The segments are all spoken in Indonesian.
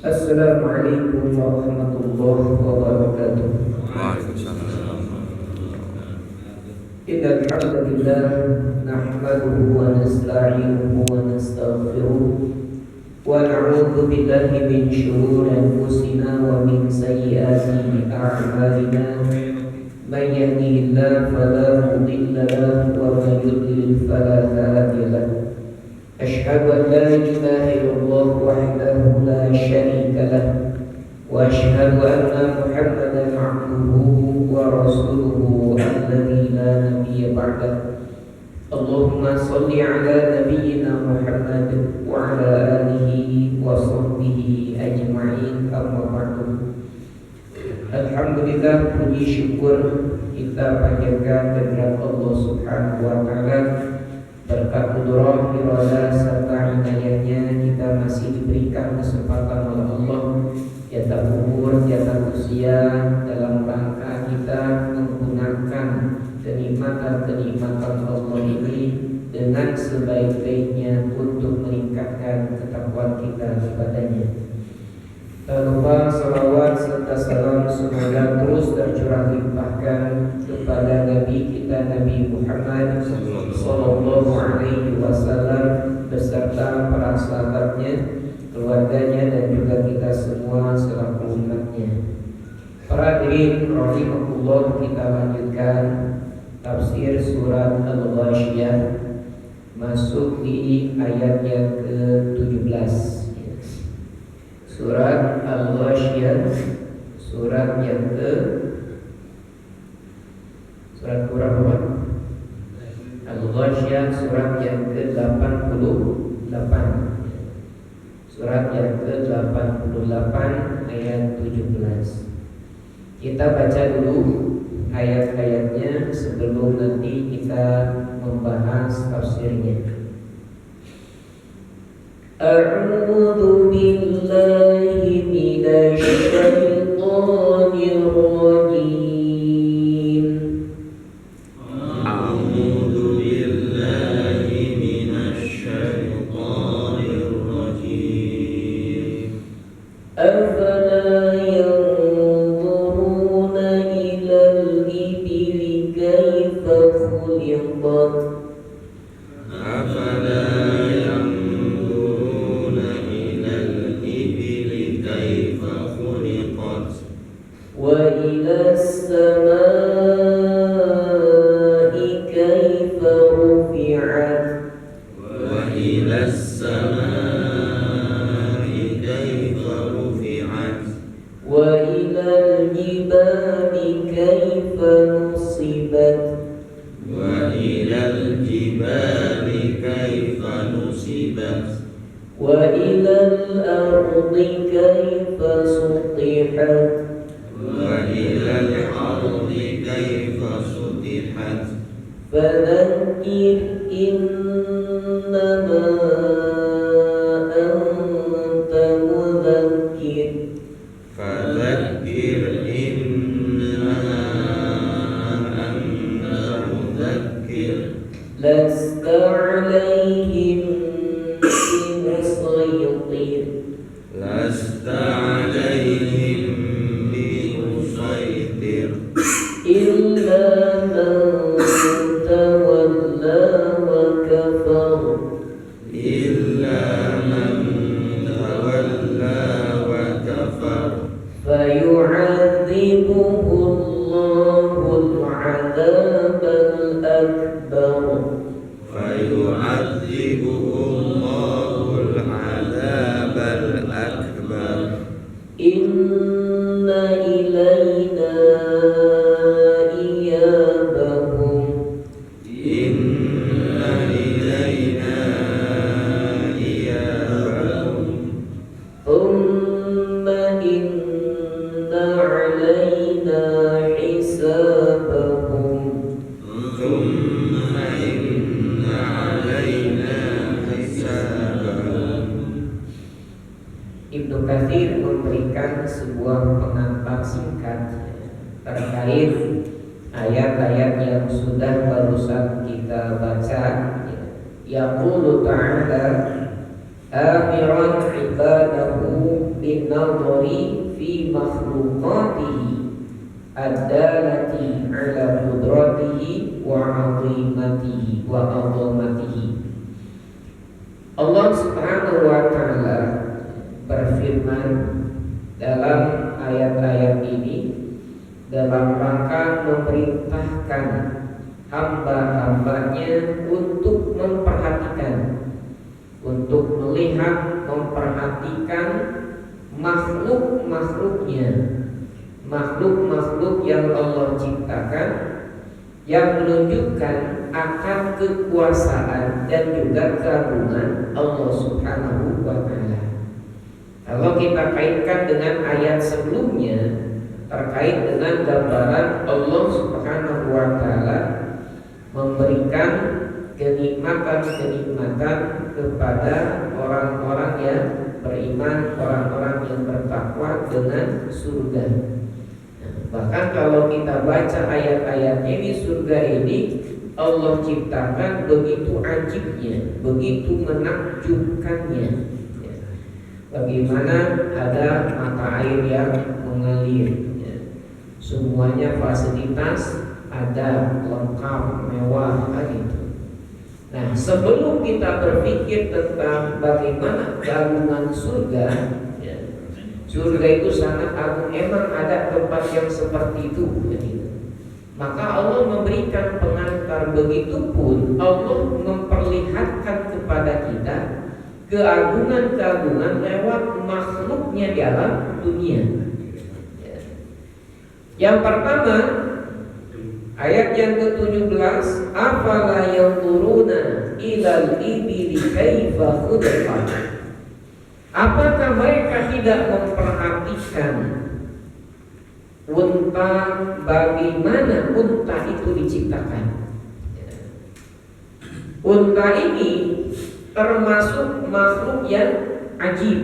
Assalamualaikum warahmatullahi wabarakatuh. Waalaikumsalam. Innal hamdalillah nahmaduhu wa nasta'inuhu wa nastaghfiruh wa na'udzu billahi min shururi anfusina wa min sayyiati a'malina. May yahdihillahu fala mudilla lahu wa may yudlil fala hadiya lahu. أشهد أن لا إله إلا الله وحده لا شريك له وأشهد أن محمدا عبده ورسوله الذي لا نبي بعده اللهم صل على نبينا محمد وعلى آله وصحبه أجمعين أما بعد. Alhamdulillah, puji syukur kita panjatkan kehadirat Allah Subhanahu wa taala. Berkat kudrah, iradah serta inayahnya kita masih diberikan kesempatan oleh Allah jatah umur, jatah usia dalam rangka kita menggunakan kenikmatan-kenikmatan Allah ini dengan sebaik-baiknya untuk meningkatkan ketakwaan kita kepadanya. Tak lupa salawat serta salam semoga terus tercurah limpahkan kepada Nabi kita Nabi Muhammad sallallahu alaihi wasallam beserta para sahabatnya, keluarganya dan juga kita semua selaku umatnya. Para hadirin rahimakumullah, kita lanjutkan tafsir surat Al-Ghasyiyah, masuk di ayat yang ke-17. Surat Al-Ghasyiyah, surat yang surat berapa? Al-Ghasyiyah surat yang ke-88. Surat yang ke-88 ayat 17. Kita baca dulu ayat-ayatnya sebelum nanti kita membahas tafsirnya. A'udzu billahi minasy syaithanir rajim. A'udzu billahi minasy syaithanir rajim. Afala yanzuruna ilal ibili kaifa khuliqat. Afala yanzuruna ilal ibili kaifa khuliqat. Wa ilas samai kaifa rufi'at. Wa ilas samai kaifa rufi'at. Wa ilal jibali kaifa nusibat. Wa ilal jibali kaifa nusibat. Wa ilal ardi kaifa sutihat. Wa ilal ardi kaifa sutihat. Fadzakir innama anta mudzakkir. Fadzakir innama anta mudzakkir. Lasta 'alaihim bimusaytir. Lasta 'alaihim bimusaytir. Illa man tawalla wa kafar. Illa man tawalla wa kafar. Fayu'adzibuhu Allahul 'adzabal akbar. Fayu'adzibuhu Allahul 'adzabal akbar. Inna ilayna iyabahum. Inna ilayna iyabahum. Thumma inna 'alayna hisabahum. Thumma inna 'alayna hisabahum. Ibnu Katsir memberikan sebuah pengantar singkat terkait ayat-ayat yang sudah barusan kita baca. Yaqulu ta'ala amiran ibadahu nadhari fi makhluqatihi ad-dalati ala qudratihi wa 'azimatihi wa 'azamatihi. Allah Subhanahu wa taala berfirman dalam ayat-ayat ini dalam rangka memerintahkan hamba-hambanya untuk memperhatikan, untuk melihat, memperhatikan makhluk-makhluknya, makhluk-makhluk yang Allah ciptakan, yang menunjukkan akan kekuasaan dan juga keagungan Allah Subhanahu wa taala. Kalau kita kaitkan dengan ayat sebelumnya terkait dengan gambaran Allah Subhanahu wa taala memberikan kenikmatan-kenikmatan kepada orang-orang yang beriman, orang-orang yang bertakwa dengan surga. Bahkan kalau kita baca ayat-ayatnya di surga ini, Allah ciptakan begitu ajibnya, begitu menakjubkannya. Bagaimana ada mata air yang mengalir, semuanya fasilitas ada, lengkap, mewah, gitu. Nah, sebelum kita berpikir tentang bagaimana keagungan surga, surga itu sangat agung, emang ada tempat yang seperti itu, gitu. Maka Allah memberikan pengantar, begitupun Allah memperlihatkan kepada kita keagungan-keagungan lewat makhluknya di alam dunia. Yang pertama, ayat yang ke-17, afala yanzuruna ilal ibili kaifa khuliqat. Apakah mereka tidak memperhatikan unta, bagaimana unta itu diciptakan? Unta ini termasuk makhluk yang ajib,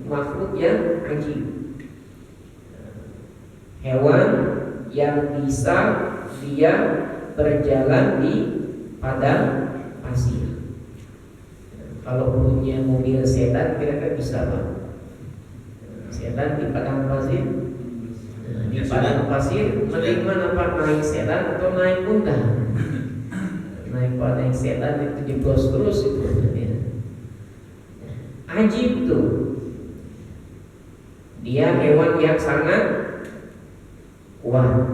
makhluk yang ajib, hewan yang bisa dia berjalan di padang pasir. Kalau punya mobil sedan kira-kira bisa Pak? Sedan di padang pasir? Di padang pasir mending mana Pak, naik sedan atau naik unta? Naik sedan itu jeblos terus itu. Ajib tuh. Dia hewan yang sangat kuat,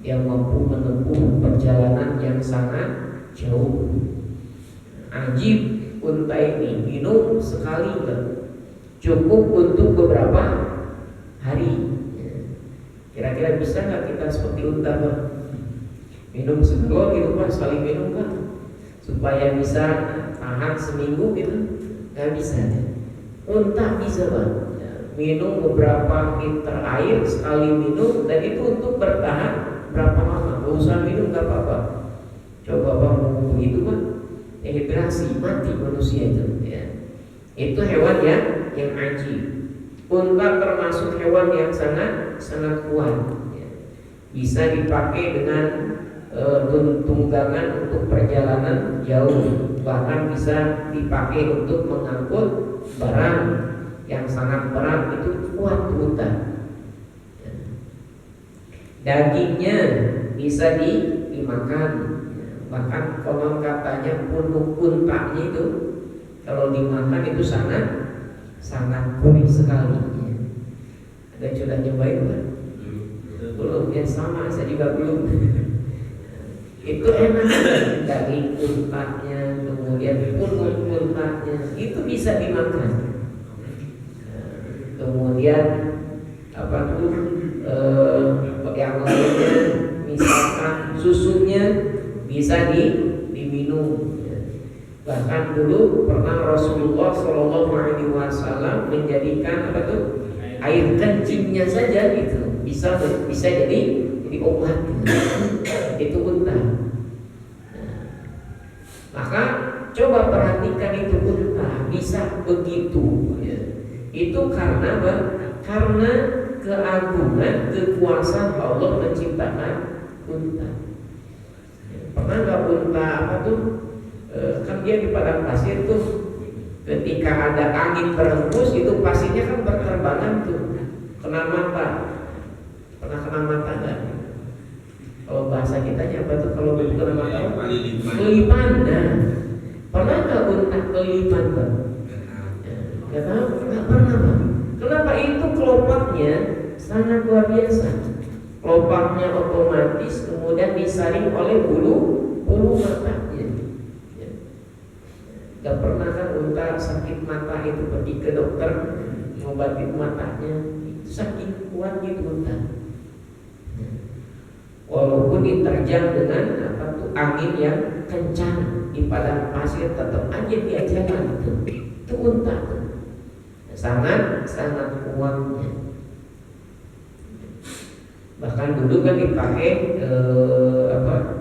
yang mampu menempuh perjalanan yang sangat jauh. Ajib unta ini minum sekali cukup untuk beberapa hari. Kira-kira bisa nggak kita seperti unta Pak? Minum segelok gitu Pak, sekali minum Pak, supaya bisa tahan seminggu gitu? Nggak bisa. Unta bisa Pak, minum beberapa liter air sekali minum, dan itu untuk bertahan berapa lama? Gak usah minum gak apa-apa. Coba Pak mau begitu Pak, dehidrasi, mati manusia itu. Itu hewan yang ajib. Unta termasuk hewan yang sangat kuat. Bisa dipakai dengan tunggangan untuk perjalanan jauh, bahkan bisa dipakai untuk mengangkut barang yang sangat berat. Itu kuat unta. Dagingnya bisa dimakan, bahkan konon katanya punuk untanya itu kalau dimakan itu sangat gurih sekali. Ada yang sudah nyobain Pak? Belum, ya sama, saya juga belum. Itu enak, daging untanya, kemudian punuk untanya itu bisa dimakan. Kemudian apa tuh yang lainnya, misalkan susunya bisa diminum. Bahkan dulu pernah Rasulullah SAW menjadikan apa tuh air kencingnya saja gitu bisa jadi obat. Itu unta. Maka coba perhatikan itu unta bisa begitu. Itu karena apa? Karena keagungan, kekuasaan Allah menciptakan unta. Pernah nggak unta apa tuh? Kan dia di padang pasir tuh, Ketika ada angin berhembus itu pastinya kan berterbangan tuh, kena mata. Pernah kena mata nggak? Kalau bahasa kita apa tuh kalau kena mata? Kelipan. Nah, pernah nggak unta kelipan Bang? Nggak tahu, nggak pernah Bang. Kenapa? Itu kelopaknya sangat luar biasa. Kelopaknya otomatis kemudian disaring oleh bulu matanya. Gak pernah kan unta sakit mata itu pergi ke dokter ngobatin matanya, itu saking kuat gitu unta. Walaupun diterjang dengan angin yang kencang di padang pasir tetap aja dia jalan itu unta sangat kuatnya. Bahkan dulu kan dipakai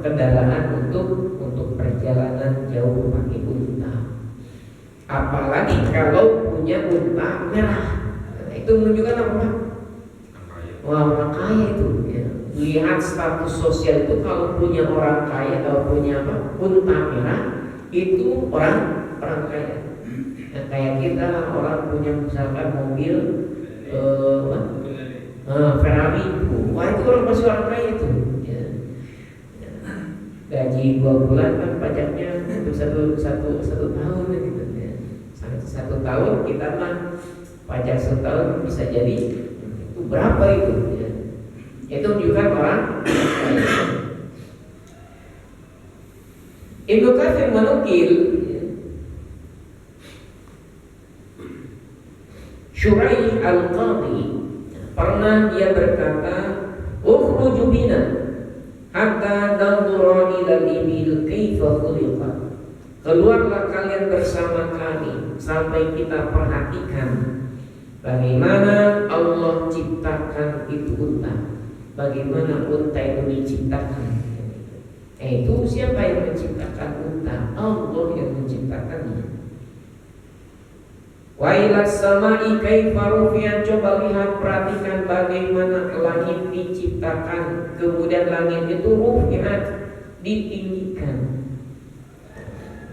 kendaraan untuk perjalanan jauh pakai unta. Apalagi kalau punya unta merah, itu menunjukkan apa? Wah, orang kaya itu. Ya. Lihat status sosial itu kalau punya orang kaya atau punya unta merah itu orang kaya. Nah, kayak kita orang punya misalkan mobil Ferrari, wah itu orang masih orang kaya itu. Ya. Gaji 2 bulan kan pajaknya untuk satu tahun gitu. Ya. 1 tahun kita mah pajak 1 tahun bisa jadi itu berapa itu? Ya. Itu juga orang. Ibnu Katsir menukil Syuraih al-Qadhi pernah dia berkata, "Ukhruju bina hatta nanzura ila al-ibil kaifa khuliqat." Keluarlah kalian bersama kami sampai kita perhatikan bagaimana Allah ciptakan itu unta, bagaimana unta itu diciptakan. Itu siapa yang menciptakan unta? Allah yang menciptakannya. Wa ila samai kaifa rufi'at, coba lihat perhatikan bagaimana langit diciptakan, kemudian langit itu rufi'at, ditinggikan.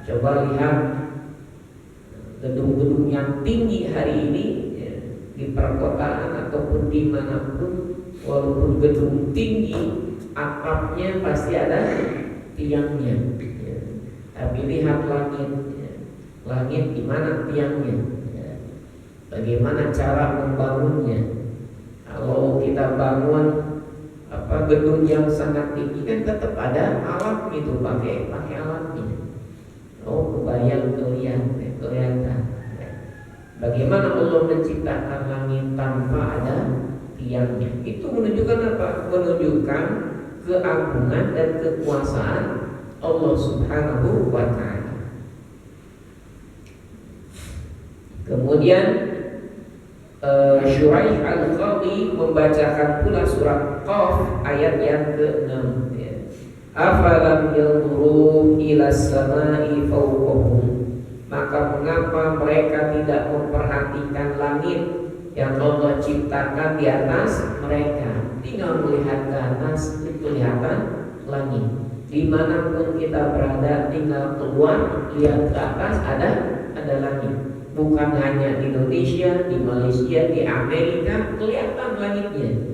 Coba lihat gedung-gedung yang tinggi hari ini ya, di perkotaan ataupun dimanapun, walaupun gedung tinggi atapnya pasti ada tiangnya ya. Tapi lihat langit ya. Langit di mana tiangnya? Bagaimana cara membangunnya? Kalau kita bangun gedung yang sangat tinggi kan tetap ada alat gitu, pakai alatnya. Oh, kebayang kelihatan. Bagaimana Allah menciptakan langit tanpa ada tiangnya? Itu menunjukkan apa? Menunjukkan keagungan dan kekuasaan Allah Subhanahu wa ta'ala. Kemudian Syuraih al-Qadhi membacakan pula surat Qaf ayat yang ke-6 ya. Afalam yanzuru ila samai fawqahum, maka mengapa mereka tidak memperhatikan langit yang Allah ciptakan di atas mereka? Tinggal melihat ke atas kelihatan langit. Dimanapun kita berada, tinggal keluar lihat ke atas ada langit. Bukan hanya di Indonesia, di Malaysia, di Amerika kelihatan langitnya.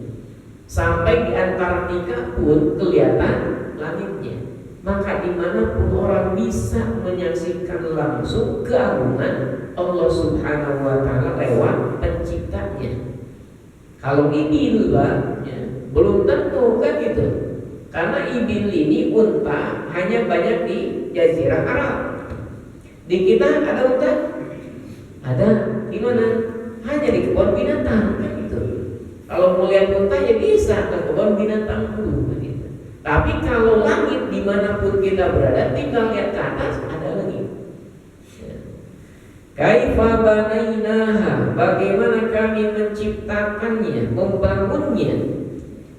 Sampai di Antartika pun kelihatan langitnya. Maka dimanapun orang bisa menyaksikan langsung keagungan Allah Subhanahu wa ta'ala lewat penciptanya. Kalau ibil ya, belum tentu kan gitu. Karena ibil ini unta hanya banyak di Jazirah Arab. Di kita ada unta? Ada di mana? Hanya di kebun binatang kan gitu. Kalau mau lihat unta ya bisa ke kebun binatang dulu kan gitu. Tapi kalau langit dimanapun kita berada, tinggal lihat ke atas ada langit. Kaifa banainaha, bagaimana kami menciptakannya, membangunnya.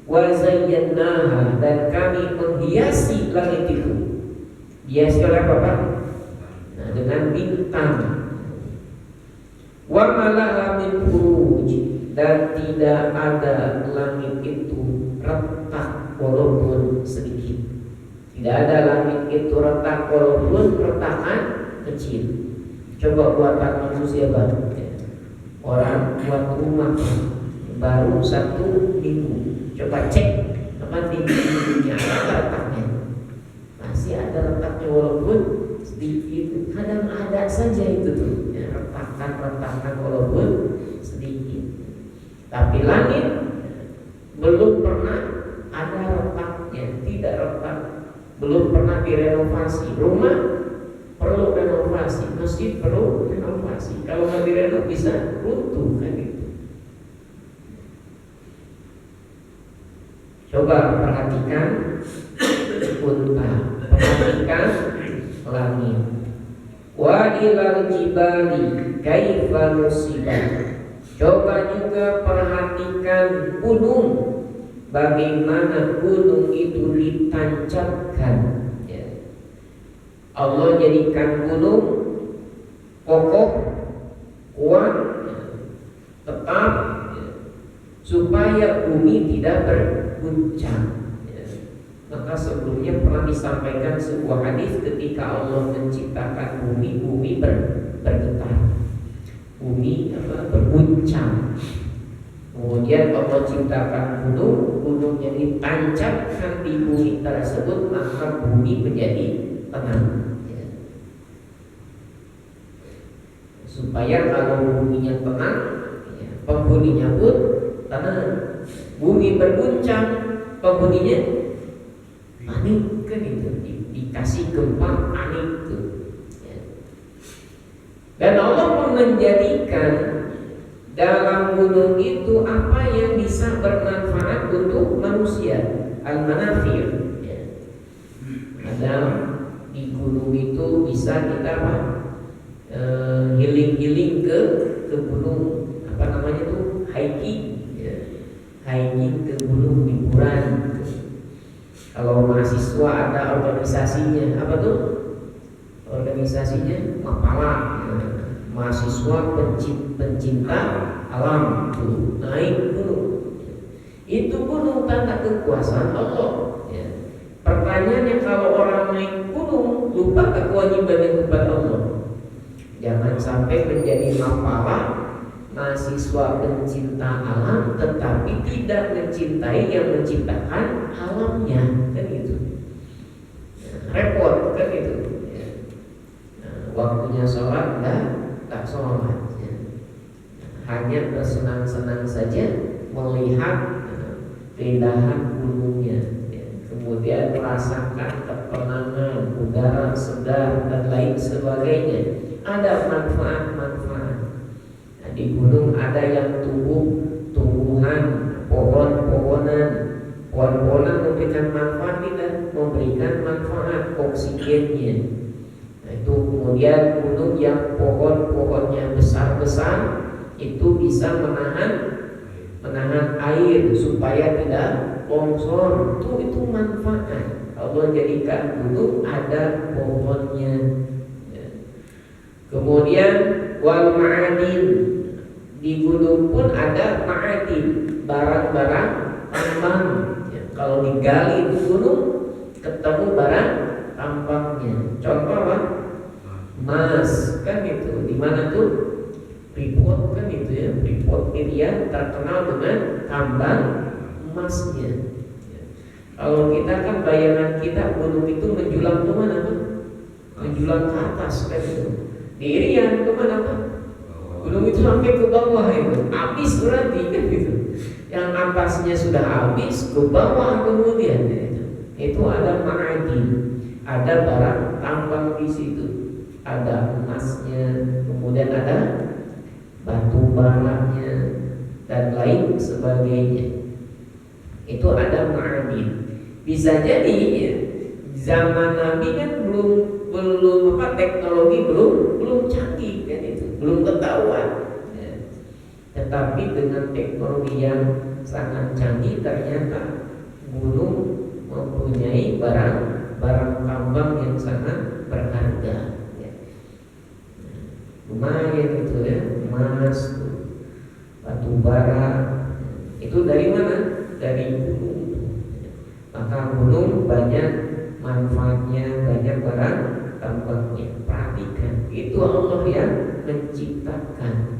Wa zayyanaha, dan kami menghiasi langit itu. Dihiasi oleh apa Pak? Nah, dengan bintang. Wa malaha min furuj, dan tidak ada langit itu retak walaupun sedikit. Tidak ada langit itu retak walaupun retakan kecil. Coba buatan manusia baru. Orang buat rumah baru 1 minggu. Coba cek teman minggunya ada retaknya. Masih ada retaknya walaupun sedikit. Kadang ada saja itu tuh ya, retakan walaupun sedikit. Tapi langit belum pernah ada retaknya, tidak retak. Belum pernah direnovasi. Rumah perlu renovasi, masjid perlu renovasi. Kalau nggak direnov bisa runtuh kan gitu. Coba perhatikan unta, perhatikan langit. Wa ilal jibali kaifa nusibat. Coba juga perhatikan gunung, bagaimana gunung itu ditancapkan. Allah jadikan gunung kokoh, kuat, tetap, supaya bumi tidak berguncang. Maka sebelumnya pernah disampaikan sebuah hadis ketika Allah menciptakan bumi, bumi bergetar, bumi berguncang. Kemudian Allah ciptakan gunung, gunungnya ditancapkan di bumi tersebut, maka bumi menjadi tenang. Supaya kalau buminya tenang, penghuninya pun tenang. Bumi berguncang, penghuninya panik kan itu, dikasih gempa panik itu. Dan Allah pun menjadikan dalam gunung itu apa yang bisa bermanfaat untuk manusia, al-manafir. Ada di gunung itu bisa kita healing ke gunung, apa namanya tuh, hiking ya. Hiking ke gunung, liburan. Kalau mahasiswa ada organisasinya, apa tuh organisasinya? Mapala ya. Mahasiswa pencinta alam tuh naik gunung. Itu gunung tanda kekuasaan Allah ya. Pertanyaannya, kalau orang naik gunung lupa kewajibannya kepada Allah. Jangan sampai menjadi mapala mahasiswa pencinta alam tetapi tidak mencintai yang menciptakan alamnya, kan gitu. Repot kan gitu. Waktunya sholat tak sholat ya. Hanya bersenang-senang saja melihat keindahan gunungnya ya. Kemudian merasakan ketenangan, udara segar dan lain sebagainya. Ada manfaat-manfaat. Nah, di gunung ada yang tumbuhan, pohon-pohonan. Pohon-pohonan memberikan manfaat, tidak memberikan manfaat oksigennya. Nah, itu kemudian gunung yang pohon-pohonnya besar-besar itu bisa menahan air supaya tidak longsor. Itu manfaat. Allah jadikan gunung ada pohonnya. Kemudian wal ma'adin, di gunung pun ada ma'adin, barang-barang tambang ya. Kalau digali di gunung ketemu barang tambangnya. Contoh apa? Emas kan itu. Di mana tuh? Freeport kan itu ya. Freeport Irian terkenal dengan tambang emasnya ya. Kalau kita kan bayangan kita gunung itu menjulang ke mana tuh? Menjulang ke atas kan itu. Di Irian kemana Pak? Gunung itu sampai ke bawah itu, habis berarti kan gitu. Yang atasnya sudah habis, ke bawah kemudian itu ada ma'adin, ada barang tambang di situ, ada emasnya, kemudian ada batu baranya dan lain sebagainya. Itu ada ma'adin. Bisa jadi ya, zaman Nabi kan belum teknologi belum canggih kan itu, belum ketahuan ya. Tetapi dengan teknologi yang sangat canggih ternyata gunung mempunyai barang tambang yang sangat berharga ya. Lumayan itu ya, emas, batu bara, itu dari mana? Dari gunung. Maka gunung banyak manfaatnya, banyak barang tambangnya. Perhatikan, itu Allah yang menciptakan.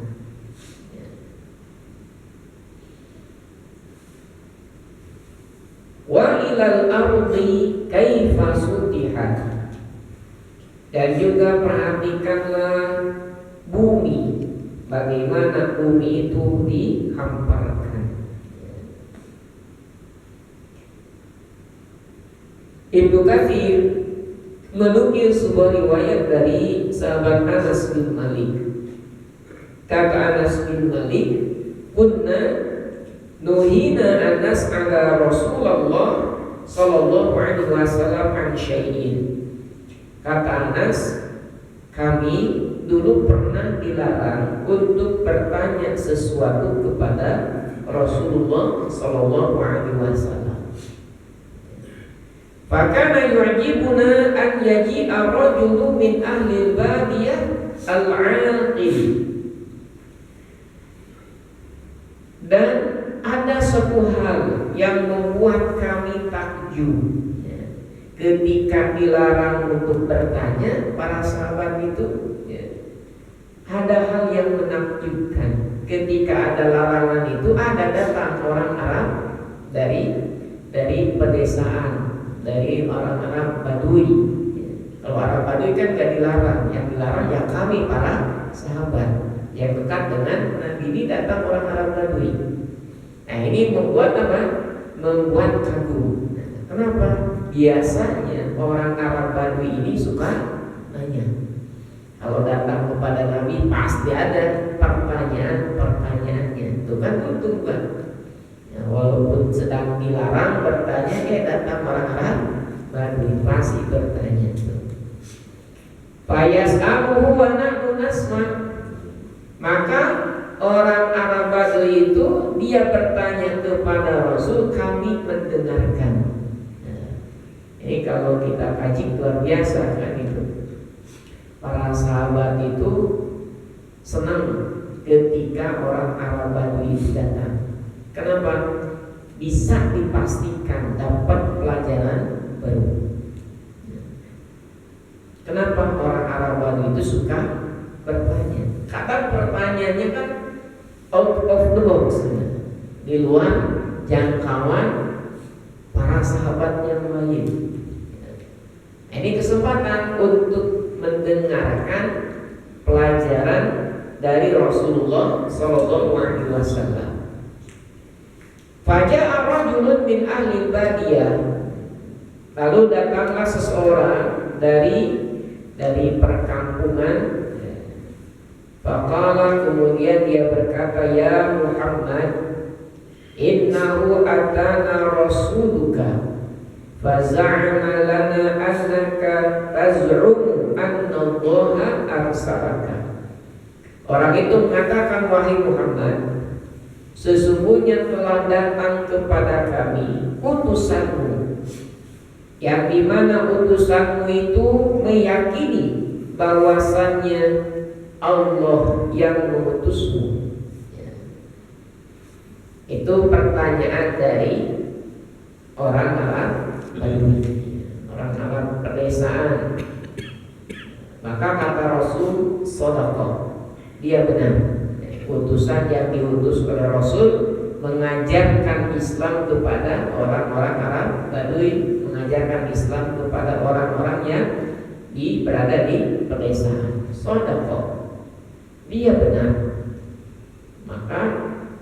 Wa ilal ardi kaifa sutihat. Dan juga perhatikanlah bumi, bagaimana bumi itu dihamparkan. Ibnu Katsir menukil sebuah riwayat dari sahabat Anas bin Malik. Kata Anas bin Malik, kunna nuhina Anas ala Rasulullah sallallahu alaihi wasallam an syai'in. Kata Anas, kami dulu pernah dilarang untuk bertanya sesuatu kepada Rasulullah sallallahu alaihi wasallam. Fakana yu'jibuna an yaji'a rajulun min ahli al-badiyah al-'aqil. Dan ada sebuah hal yang membuat kami takjub ketika dilarang untuk bertanya para sahabat itu. Ada hal yang menakjubkan. Ketika ada larangan itu, ada datang orang Arab dari pedesaan, dari orang Arab Badui. Kalau Arab Badui kan gak dilarang, yang dilarang ya kami para sahabat yang dekat dengan Nabi. Ini datang orang Arab Badui. Nah ini membuat apa? Membuat kagum. Kenapa? Biasanya orang Arab Badui ini suka nanya. Kalau datang kepada Nabi pasti ada pertanyaan-pertanyaannya. Itu kan untung kan? Ya, walaupun sedang dilarang bertanya, datang orang Arab Badui pasti bertanya. Fayas'aluhu wa nahnu nasma'. Maka orang Arab Badui itu dia bertanya kepada Rasul, kami mendengarkan. Ini kalau kita kaji luar biasa kan itu. Para sahabat itu senang ketika orang Arab Badui itu datang. Kenapa? Bisa dipastikan dapat pelajaran baru. Kenapa orang Arab Badui itu suka bertanya? Kata pertanyaannya kan out of the box, di luar jangkauan para sahabat yang lain. Ini kesempatan untuk mendengarkan pelajaran dari Rasulullah sallallahu alaihi wasallam. Faja'a rajulun min ahli badiyah. Lalu datanglah seseorang dari perkampungan. Faqala, kemudian dia berkata, ya Muhammad, innahu atana rasuluka faza'ama lana annaka taz'umu anna Allaha arsalaka. Orang itu mengatakan, wahai Muhammad, sesungguhnya telah datang kepada kami utusanmu, yang dimana utusanmu itu meyakini bahwasannya Allah yang mengutusmu. Itu pertanyaan dari orang Arab Badui, orang Arab pedesaan. Maka kata Rasul, shadaqah, dia benar. Utusan yang diutus oleh Rasul mengajarkan Islam kepada orang-orang Arab Badui, mengajarkan Islam kepada orang-orang yang berada di pedesaan. Shadaqah, dia benar. Maka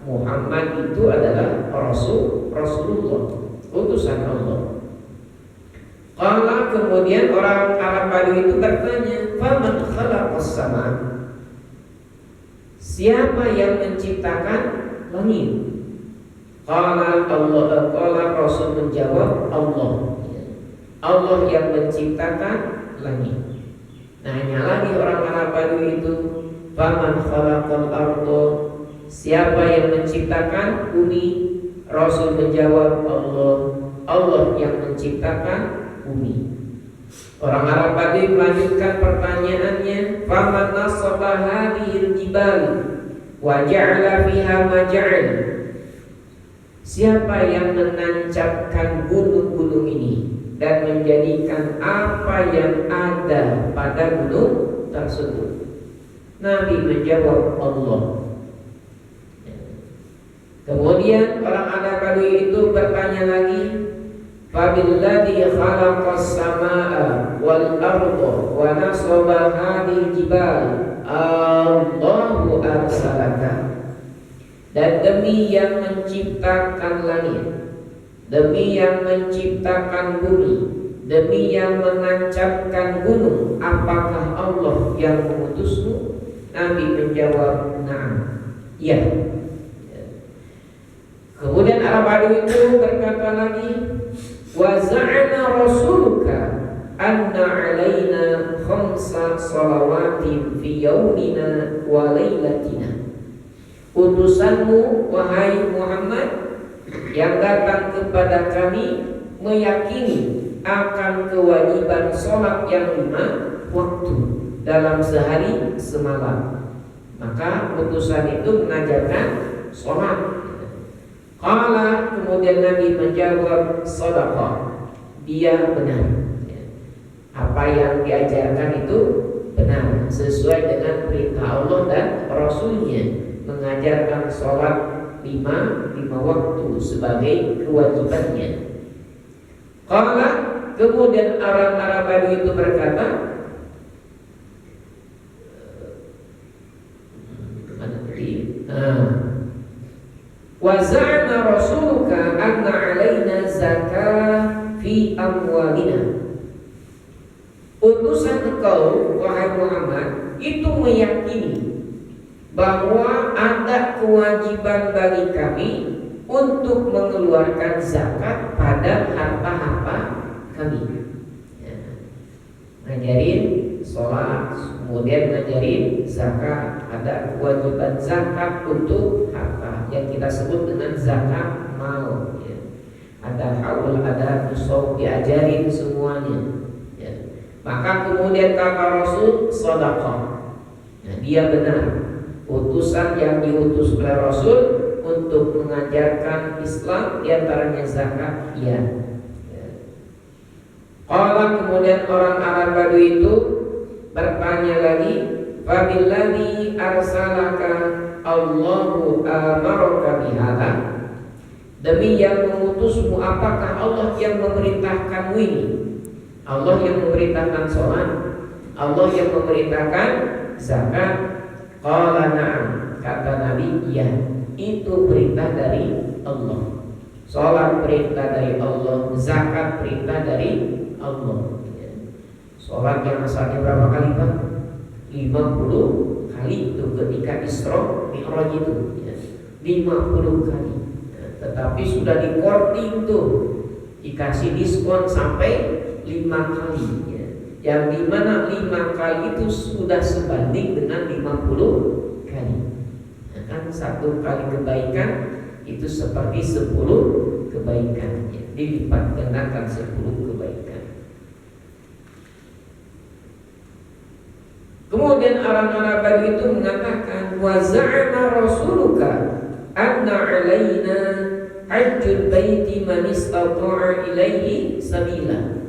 Muhammad itu adalah Rasulullah, utusan Allah. Qala, kemudian orang Arab Badui itu bertanya, faman khalaqas sama? Siapa yang menciptakan langit? Qala Allah. Qala Rasul menjawab, Allah. Allah yang menciptakan langit. Nanya lagi orang Arab Badui itu, faman khalaqal arda? Siapa yang menciptakan bumi? Rasul menjawab, Allah. Allah yang menciptakan bumi. Orang Arab Badui melanjutkan pertanyaannya, faman nasaba hadhil jibal wa ja'ala fiha ma ja'al? Siapa yang menancapkan gunung-gunung ini dan menjadikan apa yang ada pada gunung tersebut? Nabi menjawab, Allah. Kemudian orang Arab Badui itu bertanya lagi, Fabilladzi khalaqas samaa wal arda wa nasaba hadhil jibal Allahu arsalaka. Dan demi yang menciptakan langit, demi yang menciptakan bumi, demi yang menancapkan gunung, apakah Allah yang mengutusmu? Nabi menjawab, na'am, ya. Kemudian Arab Badui itu berkata lagi, wa za'ana rasuluka anna alaina khamsa salawatin fi yaumina wa lailatina. Utusanmu wahai Muhammad yang datang kepada kami meyakini akan kewajiban sholat yang 5 waktu dalam sehari semalam. Maka utusan itu mengajarkan sholat. Qala, kemudian Nabi menjawab, shadaqah, dia benar. Apa yang diajarkan itu benar, sesuai dengan perintah Allah dan Rasulnya, mengajarkan sholat 5 waktu sebagai kewajibannya. Qala, kemudian orang Arab Badui itu berkata, wa za'ana rasuluka anna alaina zakah fi amwalina. Utusan engkau wahai Muhammad itu meyakini bahwa ada kewajiban bagi kami untuk mengeluarkan zakat pada harta-harta kami. Ngajarin sholat, kemudian ngajarin zakat, ada kewajiban zakat untuk harta yang kita sebut dengan zakat mal. Ada haul, ada nusuk, diajarin semuanya. Maka kemudian kata Rasul, shadaqah. Nah, dia benar. Utusan yang diutus oleh Rasul untuk mengajarkan Islam, diantaranya zakat, ya. Qala, kemudian orang Arab Badui itu bertanya lagi, Fabilladzi arsalaka Allahu amaraka bihadza. Demi yang mengutusmu, apakah Allah yang memerintahkanmu ini? Allah yang memerintahkan sholat, Allah yang memerintahkan zakat. Qala na'am, kata Nabi, ya, itu perintah dari Allah. Sholat perintah dari Allah, zakat perintah dari Allah. Sholat yang asalnya berapa kali Pak? 50 kali itu ketika Isra Mi'raj itu, 50 kali. Tetapi sudah di-korting tuh, dikasih diskon sampai 5 kali, yang dimana 5 kali itu sudah sebanding dengan 50 kali. Nah, kan 1 kali kebaikan itu seperti 10 kebaikan, dilipat gandakan 10 kebaikan. Kemudian orang Arab itu mengatakan, wa za'ama rasuluka anna alaina hajjul baiti man istata'a ilaihi sabila.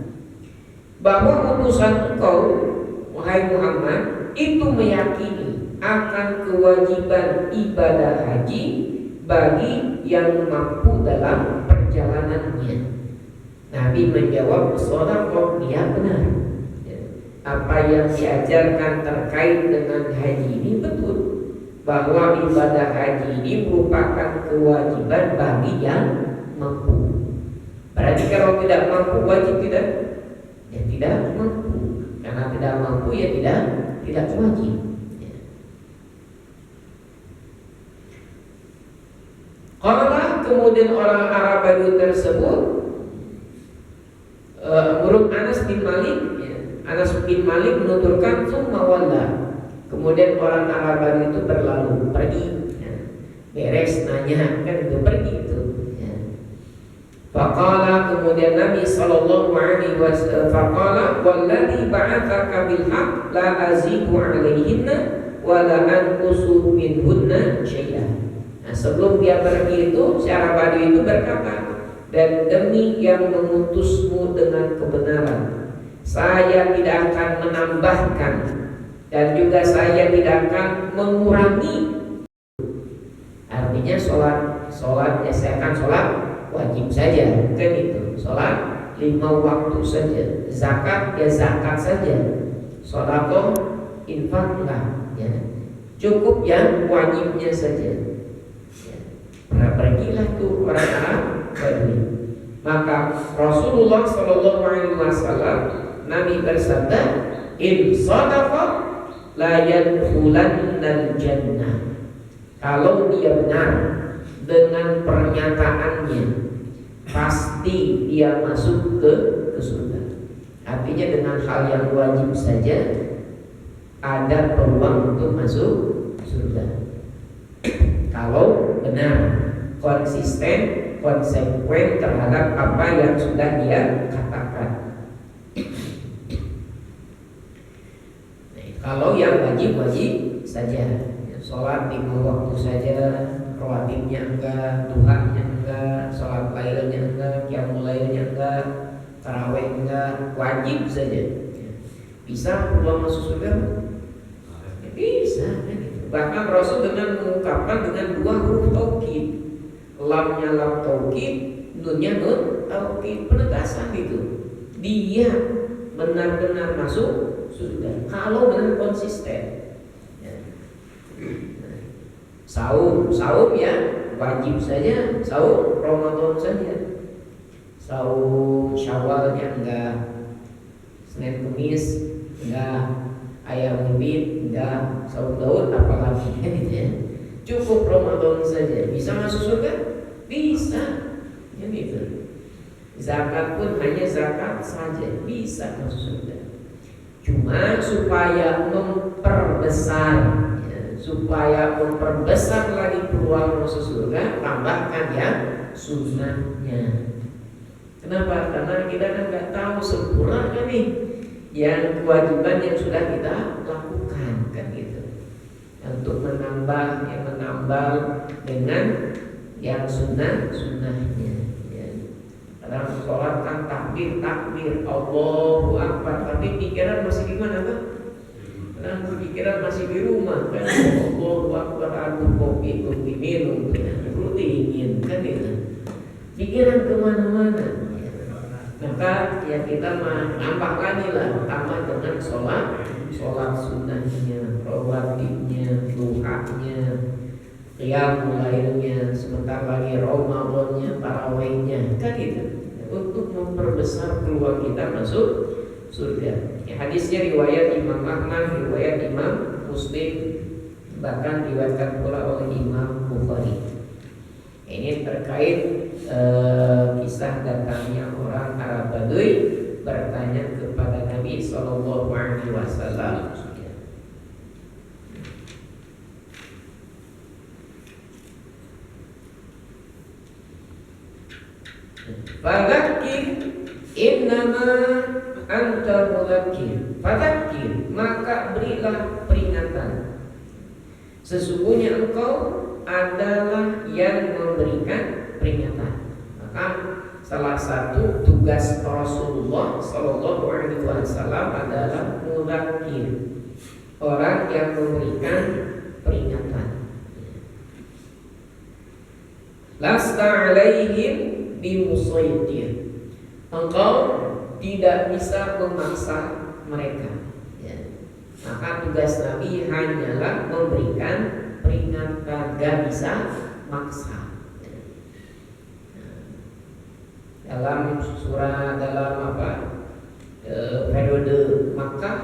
Bahwa utusan engkau wahai Muhammad itu meyakini akan kewajiban ibadah haji bagi yang mampu dalam perjalanannya. Nabi menjawab, shadaqah, dia benar. Apa yang diajarkan terkait dengan haji ini betul, bahwa ibadah haji ini merupakan kewajiban bagi yang mampu. Berarti kalau tidak mampu wajib tidak? Ya tidak mampu. Karena tidak mampu ya tidak wajib. Qala, kemudian orang Arab Badui tersebut menurut Anas bin Malik, Anas bin Malik menuturkan summa walla. Kemudian orang Arab Badui itu berlalu pergi, beres nanya kan itu pergi itu. Faqala, kemudian Nabi sallallahu alaihi wasallam faqala walladzi ba'atsaka bil haqq la azibu 'alaihinna wa la anqusu minhunna syai'an. Nah, sebelum dia pergi itu si Arab Badui itu berkata, dan demi yang mengutusmu dengan kebenaran, saya tidak akan menambahkan dan juga saya tidak akan mengurangi. Artinya sholat ya saya akan sholat wajib saja, kan itu. Sholat 5 waktu saja, zakat ya zakat saja, sedekah infaklah ya, cukup yang wajibnya saja. Pergilah tuh orang Arab Badui. Maka Rasulullah Shallallahu Alaihi Wasallam Nabi bersabda, in sadaqa la yadkhulannal jannah. Kalau dia benar dengan pernyataannya, pasti dia masuk ke surga. Artinya dengan hal yang wajib saja ada peluang untuk masuk surga. Kalau benar, konsisten, konsekuen terhadap apa yang sudah dia katakan. Kalau yang wajib saja, sholat 5 waktu saja, rawatibnya enggak, duhanya enggak, sholat lailnya enggak, qiyamul lailnya enggak, tarawih enggak, wajib saja. Bisa peluang masuk surga? Bisa. Bahkan Rasul dengan mengungkapkan dengan 2 huruf taukid, lamnya lam taukid, nunnya nun taukid, penegasan itu. Dia benar-benar masuk surga kalau benar konsisten. Saum ya wajib saja, saum Ramadan saja, saum Syawalnya enggak, Senin Kamis enggak, ayam wibit enggak, saum Daud apalagi gitu ya. Cukup Ramadan saja bisa masuk surga? Bisa. Ya gitu. Zakat pun hanya zakat saja bisa masuk surga. Cuma supaya memperbesar lagi peluang masuk surga, tambahkan ya sunnahnya. Kenapa? Karena kita kan nggak tahu sempurna kan nih yang kewajiban yang sudah kita lakukan kan gitu. Untuk menambah dengan yang sunnahnya. Ya. Kadang sholat kan takbir Allahu Akbar, tapi pikiran masih di mana kan? Kadang pikiran masih di rumah kan. Allahu Akbar, aduh kopi minum, perlu diingin kan gitu. Pikiran kemana-mana. Maka ya kita nambah lagi lah, tambah dengan sholat sunnahnya, rawatibnya, duhanya, qiyamul lailnya, sebentar lagi Ramadannya, tarawihnya, kan gitu. Untuk memperbesar peluang kita masuk surga. Ya, hadisnya riwayat Imam Ahmad, riwayat Imam Muslim, bahkan diriwayatkan pula oleh Imam Bukhari. Ini terkait kisah datangnya orang Arab Badui bertanya kepada Nabi Sallallahu Alaihi Wasallam. Fadzakir innama anta mudzakir. Fadzakir, maka berilah peringatan. Sesungguhnya engkau adalah yang memberikan peringatan. Maka salah satu tugas Rasulullah Sallallahu Alaihi Wasallam adalah mudzakir, orang yang memberikan peringatan. Lasta alaihim bimusaitir. Engkau tidak bisa memaksa mereka. Ya. Maka tugas Nabi hanyalah memberikan peringatan, gak bisa maksa. Dalam periode Makkah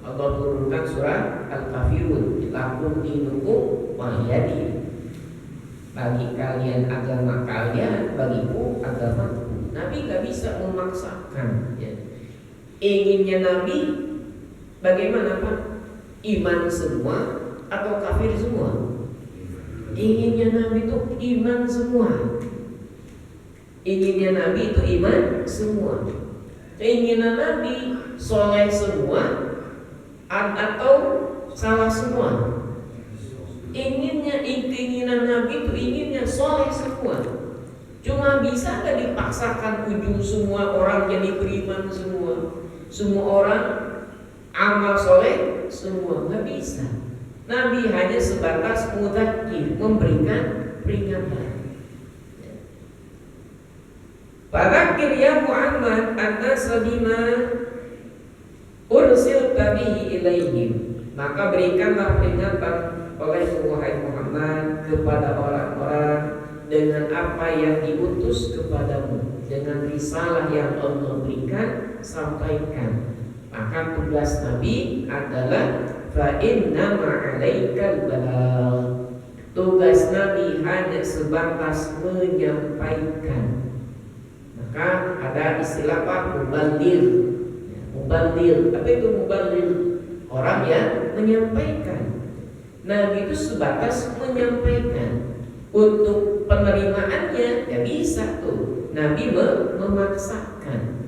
Allah turunkan surah Al-Kafirun, lakum dinukum waliyadin. Bagi kalian agama kalian, bagiku agamaku. Nabi gak bisa memaksakan ya. Inginnya Nabi bagaimana Pak? Iman semua atau kafir semua? Inginnya Nabi itu iman semua. Inginnya Nabi itu iman semua. Keinginan Nabi soleh semua atau salah semua? Keinginan Nabi itu inginnya soleh semua. Cuma Cuma bisa nggak dipaksakan ujung semua orang jadi beriman semua? Semua orang amal soleh semua? Nggak bisa. Nabi hanya sebatas mudzakkir, memberikan peringatan. Fadzakir ya Muhammad an-nasa bima ursilta bihi ilaihim. Maka berikanlah peringatan oleh wahai Muhammad kepada orang-orang dengan apa yang diutus kepadamu, dengan risalah yang Allah berikan, sampaikan. Maka tugas Nabi adalah fa inna ma'alaikal balagh. Tugas Nabi hanya sebatas menyampaikan. Maka ada istilah apa? Muballigh. Muballigh. Apa itu muballigh? Orang yang menyampaikan. Nabi itu sebatas menyampaikan. Untuk penerimaannya ya bisa tuh. Nabi memaksakan.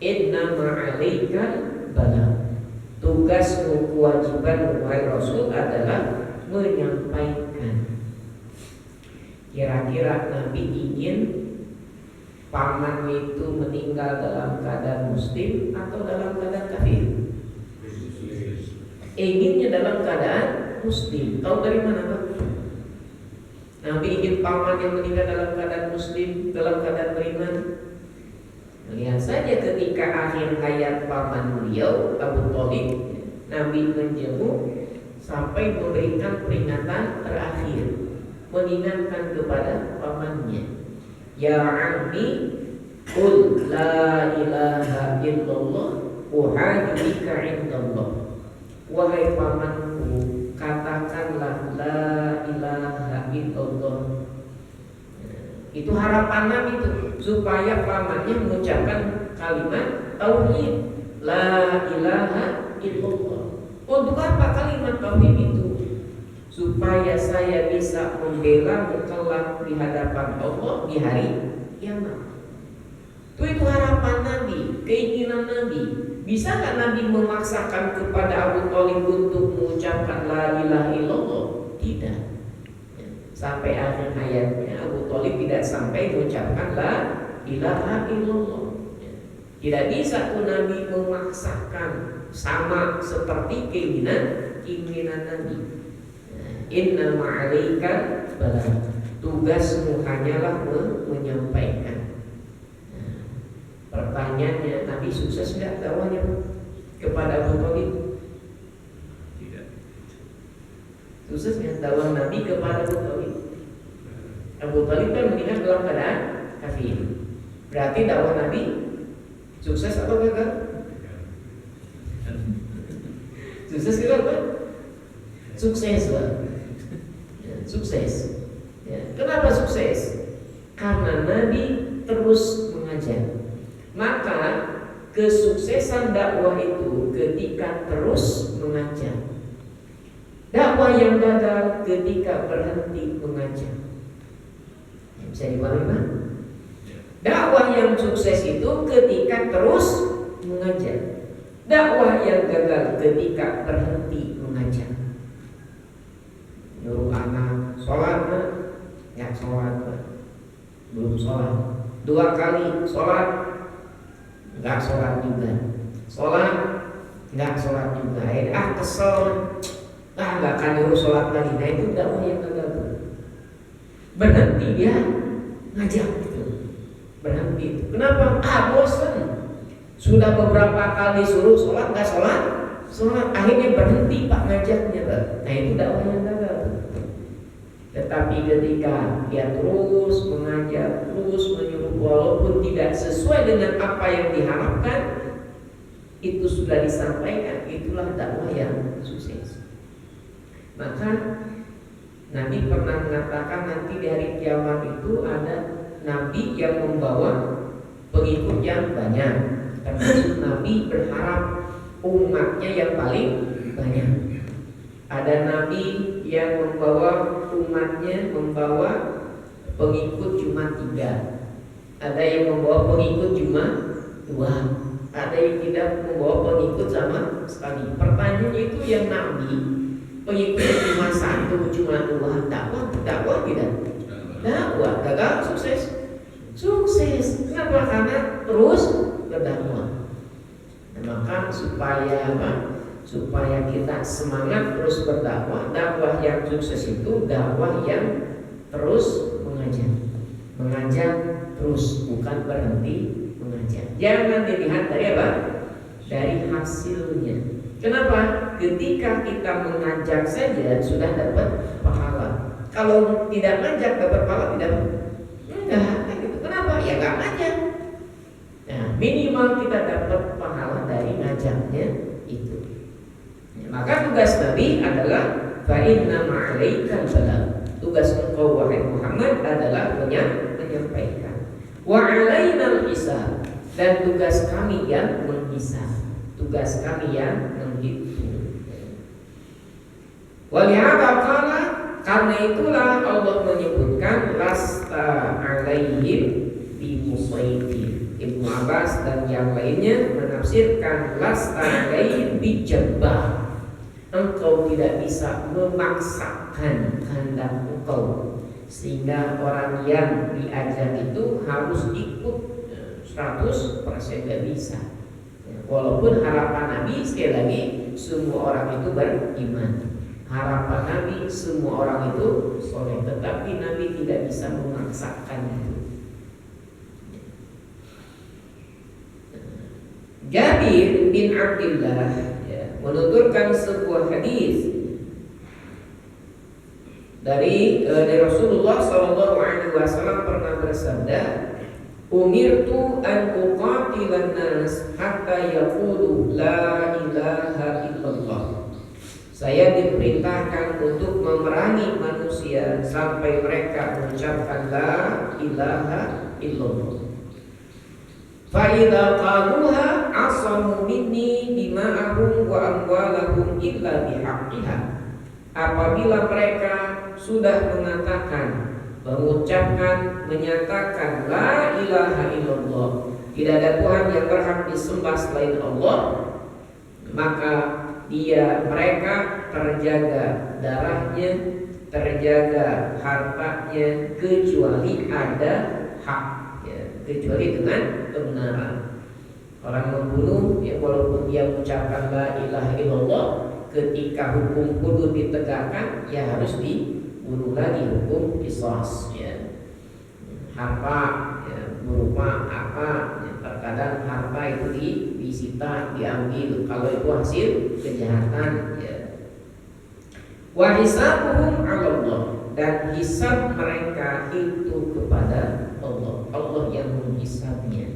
Inna ma'alaikal balagh. Tugasmu, kewajiban wahai Rasul adalah menyampaikan. Kira-kira Nabi ingin paman itu meninggal dalam keadaan muslim atau dalam keadaan kafir? Inginnya dalam keadaan muslim. Tahu dari mana Pak? Nabi ingin paman yang meninggal dalam keadaan muslim, dalam keadaan beriman. Lihat saja ketika akhir hayat paman beliau Abu Thalib, Nabi menjenguk sampai memberikan peringatan terakhir, mengingatkan kepada pamannya, ya ammi qul la ilaha illallah uhajjuka indallah. Wahai pamanku, katakanlah la ilaha illallah. Itu harapan Nabi itu, supaya pamannya mengucapkan kalimat tauhid, la ilaha illallah. Untuk apa kalimat tauhid itu? Supaya saya bisa membela kelak di hadapan Allah di hari kiamat. Itu harapan Nabi, keinginan Nabi. Bisa nggak Nabi memaksakan kepada Abu Thalib untuk mengucapkan la ilaha illallah? Tidak. Sampai akhir hayatnya Abu Thalib tidak sampai mengucapkan la ilaha illallah. Tidak bisa tuh Nabi memaksakan sama seperti keinginan Nabi. Inna ma'alaikal balagh. Tugasmu hanyalah menyampaikan. Pertanyaannya, Nabi sukses nggak dakwahnya kepada Abu Thalib? Tidak. Sukses nggak dakwah Nabi kepada Abu Thalib? Abu Thalib kan meninggal dalam keadaan kafir. Berarti dakwah Nabi sukses atau gagal? Sukses gagal Pak? Sukses Pak. Ya, sukses. Ya. Kenapa sukses? Karena Nabi terus mengajar. Maka kesuksesan dakwah itu ketika terus mengajar. Dakwah yang gagal ketika berhenti mengajar. Bisa dipahami Pak? Dakwah yang sukses itu ketika terus mengajar. Dakwah yang gagal ketika berhenti mengajar. Nyuruh anak sholat, nggak sholat, belum sholat. 2 kali sholat, nggak sholat juga. Sholat, nggak sholat juga. Kesel, nggak akan nyuruh sholat lagi. Nah itu dakwah yang gagal. Berhenti dia ngajak gitu. Berhenti. Kenapa? Bosan. Sudah beberapa kali suruh sholat, nggak sholat. Akhirnya berhenti Pak ngajaknya Pak. Nah itu dakwah yang gagal. Tetapi ketika dia terus mengajar, terus menyuruh walaupun tidak sesuai dengan apa yang diharapkan, itu sudah disampaikan, itulah dakwah yang sukses. Maka Nabi pernah mengatakan nanti di hari kiamat itu ada Nabi yang membawa pengikut yang banyak. Termasuk Nabi berharap umatnya yang paling banyak. Ada Nabi yang membawa umatnya membawa pengikut cuma 3. Ada yang membawa pengikut cuma 2. Ada yang tidak membawa pengikut sama sekali. Pertanyaannya itu yang Nabi pengikutnya cuma 1, cuma 2. Dakwah tidak? Dakwah gagal sukses. Sukses. Kenapa? Karena terus berdakwah. Nah, maka supaya kita semangat terus berdakwah. Dakwah yang sukses itu dakwah yang terus mengajak terus, bukan berhenti mengajak. Jangan dilihat dari apa? Dari hasilnya. Kenapa? Ketika kita mengajak saja sudah dapat pahala. Kalau tidak ngajak dapat pahala tidak? Enggak. Gitu. Kenapa? Ya nggak ngajak. Nah, minimal kita dapat pahala dari ngajaknya itu. Ya, maka tugas Nabi adalah fa inna ma'alaikal balagh. Tugas engkau wahai Muhammad adalah menyampaikan. Wa 'alainal hisab, dan tugas kami yang menghisab. Tugas kami yang menghitung. Walihada qala, karena itulah Allah menyebutkan lasta 'alaihim bimusaitir. Ibnu Abbas dan yang lainnya menafsirkan lasta 'alaihim bijabbar. Engkau tidak bisa memaksakan kehendak engkau sehingga orang yang diajak itu harus ikut 100% gak bisa. Walaupun harapan Nabi sekali lagi semua orang itu beriman. Harapan Nabi semua orang itu soleh, tetapi Nabi tidak bisa memaksakan itu. Jabir bin Abdullah menuturkan sebuah hadis dari Rasulullah SAW pernah bersabda, umirtu an uqatilan nas hatta yaqulu la ilaha illallah. Saya diperintahkan untuk memerangi manusia sampai mereka mengucapkan la ilaha illallah. Fa idza qaluha asamu minni dima'ahum wa amwalahum illa bihaqqiha. Apabila mereka sudah mengatakan, mengucapkan, menyatakan la ilaha illallah, tidak ada Tuhan yang berhak disembah selain Allah, maka mereka terjaga darahnya, terjaga hartanya, kecuali ada hak, kecuali dengan kebenaran. Orang membunuh, walaupun dia mengucapkan la ilaha illallah, ketika hukum hudud ditegakkan, harus dibunuh lagi, hukum qisas. Harta berupa apa? Terkadang harta itu disita, diambil kalau itu hasil kejahatan. Wa hisabuhum 'ala Allah, dan hisab mereka itu kepada Allah. Allah yang menghisabnya.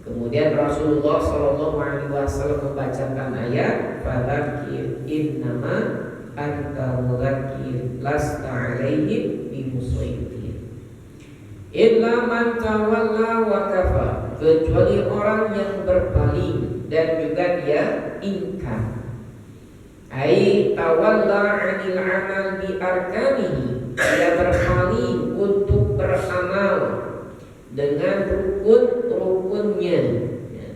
Kemudian Rasulullah SAW membacakan ayat fadzakir innama anta mudzakir lasta 'alaihim bimusaitir illa man tawalla wa kafar, kecuali orang yang berpaling dan juga dia ingkar. Ai tawalla 'anil 'amal bi arkanihi, dia berpaling untuk beramal dengan rukun-rukunnya,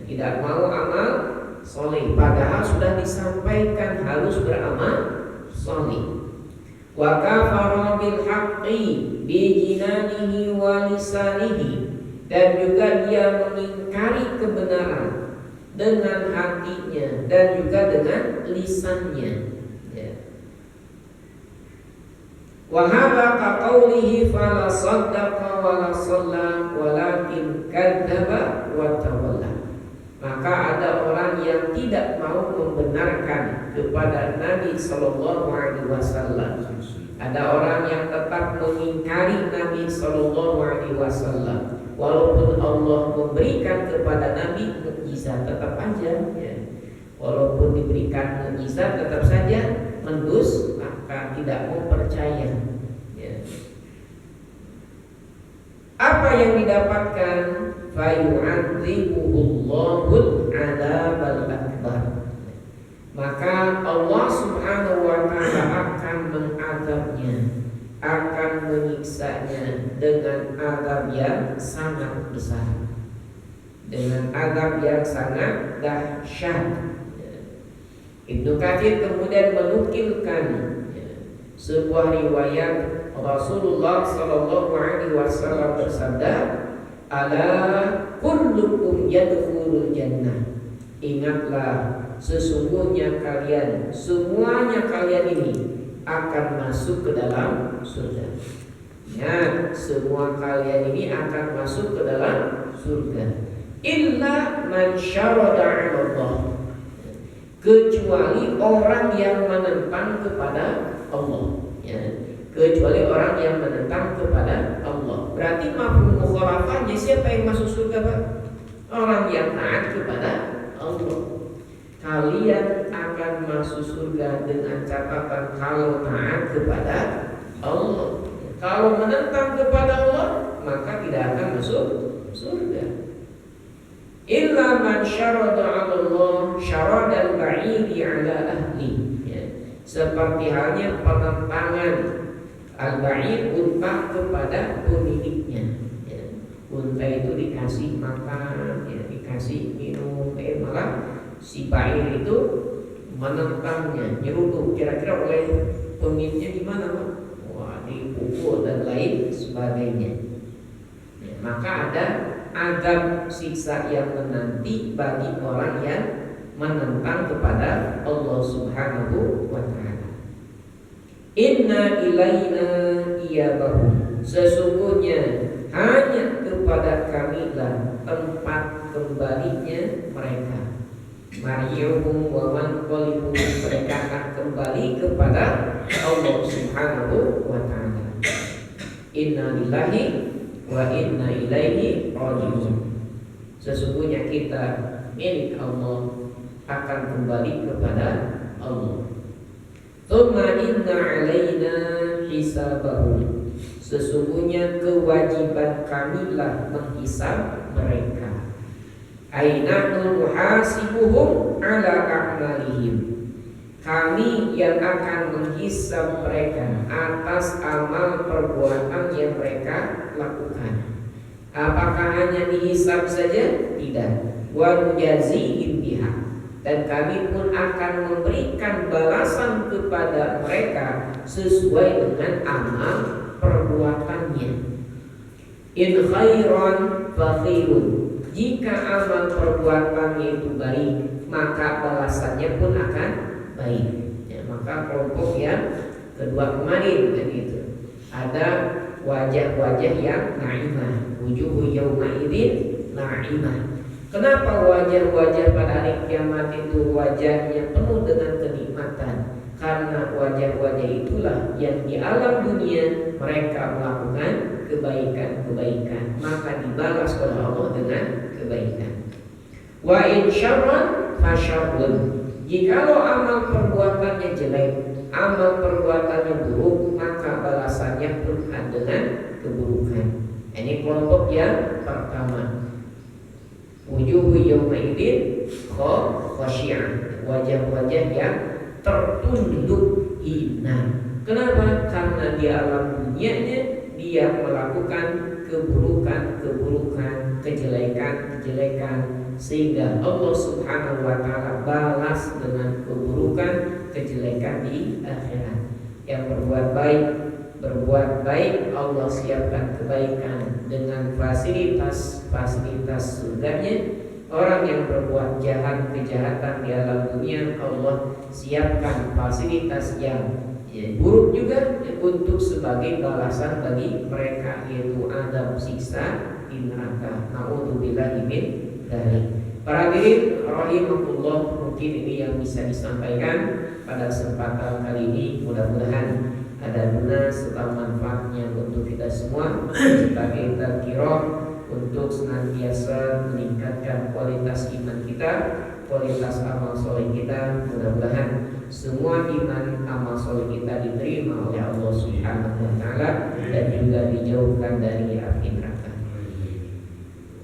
tidak mau amal soleh, padahal sudah disampaikan harus beramal soleh. Wa kafara bil haqqi bi jinanihi wa lisanihi, dan juga dia mengingkari kebenaran dengan hatinya dan juga dengan lisannya. Wa hadza ka qawlihi fala saddaqa wa la shalla walakin kadzdzaba wa tawalla. Maka ada orang yang tidak mau membenarkan kepada Nabi sallallahu alaihi wasallam. Ada orang yang tetap mengingkari Nabi sallallahu alaihi wasallam. Walaupun Allah memberikan kepada Nabi mukjizat, tetap aja walaupun diberikan mukjizat tetap saja mendustakan, tidak mau percaya. Apa yang didapatkan? Fayu'adzibuhullahul 'adzabal akbar. Maka Allah Subhanahu wa ta'ala akan mengadabnya, akan menyiksanya dengan azab yang sangat besar, dengan azab yang sangat dahsyat. Ibnu Katsir kemudian menukilkan Sebuah riwayat Rasulullah sallallahu alaihi wasallam bersabda, "Ala kullukum yadkhulul jannah." Ingatlah, sesungguhnya kalian, semuanya kalian ini akan masuk ke dalam surga. Ya, semua kalian ini akan masuk ke dalam surga. Illa man syarada 'ala Allah. Kecuali orang yang menentang kepada Allah, ya. Kecuali orang yang menentang kepada Allah. Berarti mafhum mukhalafahnya siapa yang masuk surga, Pak? Orang yang taat kepada Allah. Kalian akan masuk surga dengan catatan kalau taat kepada Allah. Kalau menentang kepada Allah, maka tidak akan masuk surga. Illa man syarada 'ala Allah syaradal ba'idi 'ala ahli, ya. Seperti halnya penentangan al-ba'id unta kepada pemiliknya, ya. Unta itu dikasih makan, ya, dikasih minum, malah si ba'id itu menentangnya, nyeruduk kira-kira oleh pemiliknya gimana, Pak? Wah, dipukul dan lain sebagainya, ya. Maka ada azab siksa yang menanti bagi orang yang menentang kepada Allah Subhanahu wa ta'ala. Inna ilaina iyabahum. Sesungguhnya hanya kepada kamilah tempat kembalinya mereka. Mariyuhum wa manqalibuhum, mereka akan kembali kepada Allah Subhanahu wa ta'ala. Inna lillahi wa inna ilaihi raji'un. Sesungguhnya kita milik Allah, akan kembali kepada Allah. Tsumma inna alaina hisabahum. Sesungguhnya kewajiban kamilah menghisab mereka. Ainahnu muhasibuhum ala a'malihim. Kami yang akan menghisab mereka atas amal perbuatan yang mereka lakukan. Apakah hanya dihisab saja? Tidak. Wa nujazihim biha. Dan kami pun akan memberikan balasan kepada mereka sesuai dengan amal perbuatannya. In khairan fa khairun. Jika amal perbuatannya itu baik, maka balasannya pun akan baik, ya. Maka kelompok yang kedua kemarin begitu, ada wajah-wajah yang na'imah, wujuhu yawma idzin na'imah. Kenapa wajah-wajah pada hari kiamat itu wajahnya penuh dengan kenikmatan? Karena wajah-wajah itulah yang di alam dunia mereka melakukan kebaikan-kebaikan, maka dibalas oleh Allah dengan kebaikan. Wa in syarran fa syarrun. Jikalau amal perbuatannya jelek, amal perbuatannya buruk, maka balasannya pun dengan keburukan. Ini kelompok yang pertama. Wujuhu yawma idzin khashi'ah, wajah-wajah yang tertunduk hina. Kenapa? Karena di alam dunianya dia melakukan keburukan-keburukan, kejelekan-kejelekan, sehingga Allah Subhanahu wa ta'ala balas dengan keburukan, kejelekan di akhirat. Yang berbuat baik Allah siapkan kebaikan dengan fasilitas surganya. Orang yang berbuat kejahatan di alam dunia, Allah siapkan fasilitas yang buruk juga untuk sebagai balasan bagi mereka, yaitu adab siksa di neraka. Na'udzubillahi min dzalik. Para hadirin rahimakumullah, mungkin ini yang bisa disampaikan pada kesempatan kali ini. Mudah-mudahan ada guna serta manfaatnya untuk kita semua sebagai tadzkirah untuk senantiasa meningkatkan kualitas iman kita, kualitas amal soleh kita. Mudah-mudahan semua iman amal soleh kita diterima oleh Allah Subhanahu wa ta'ala dan juga dijauhkan dari api neraka.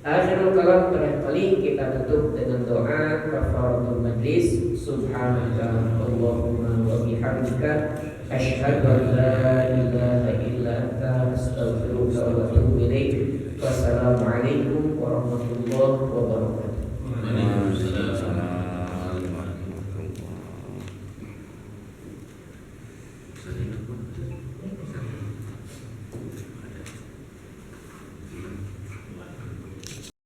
Akhirul kalam, terakhir kali kita tutup dengan doa kafaratul majlis. Subhanaka Allahumma wa bihamdika asyhadu an la ilaha illa anta astaghfiruka wa atubu ilaik. Wassalamualaikum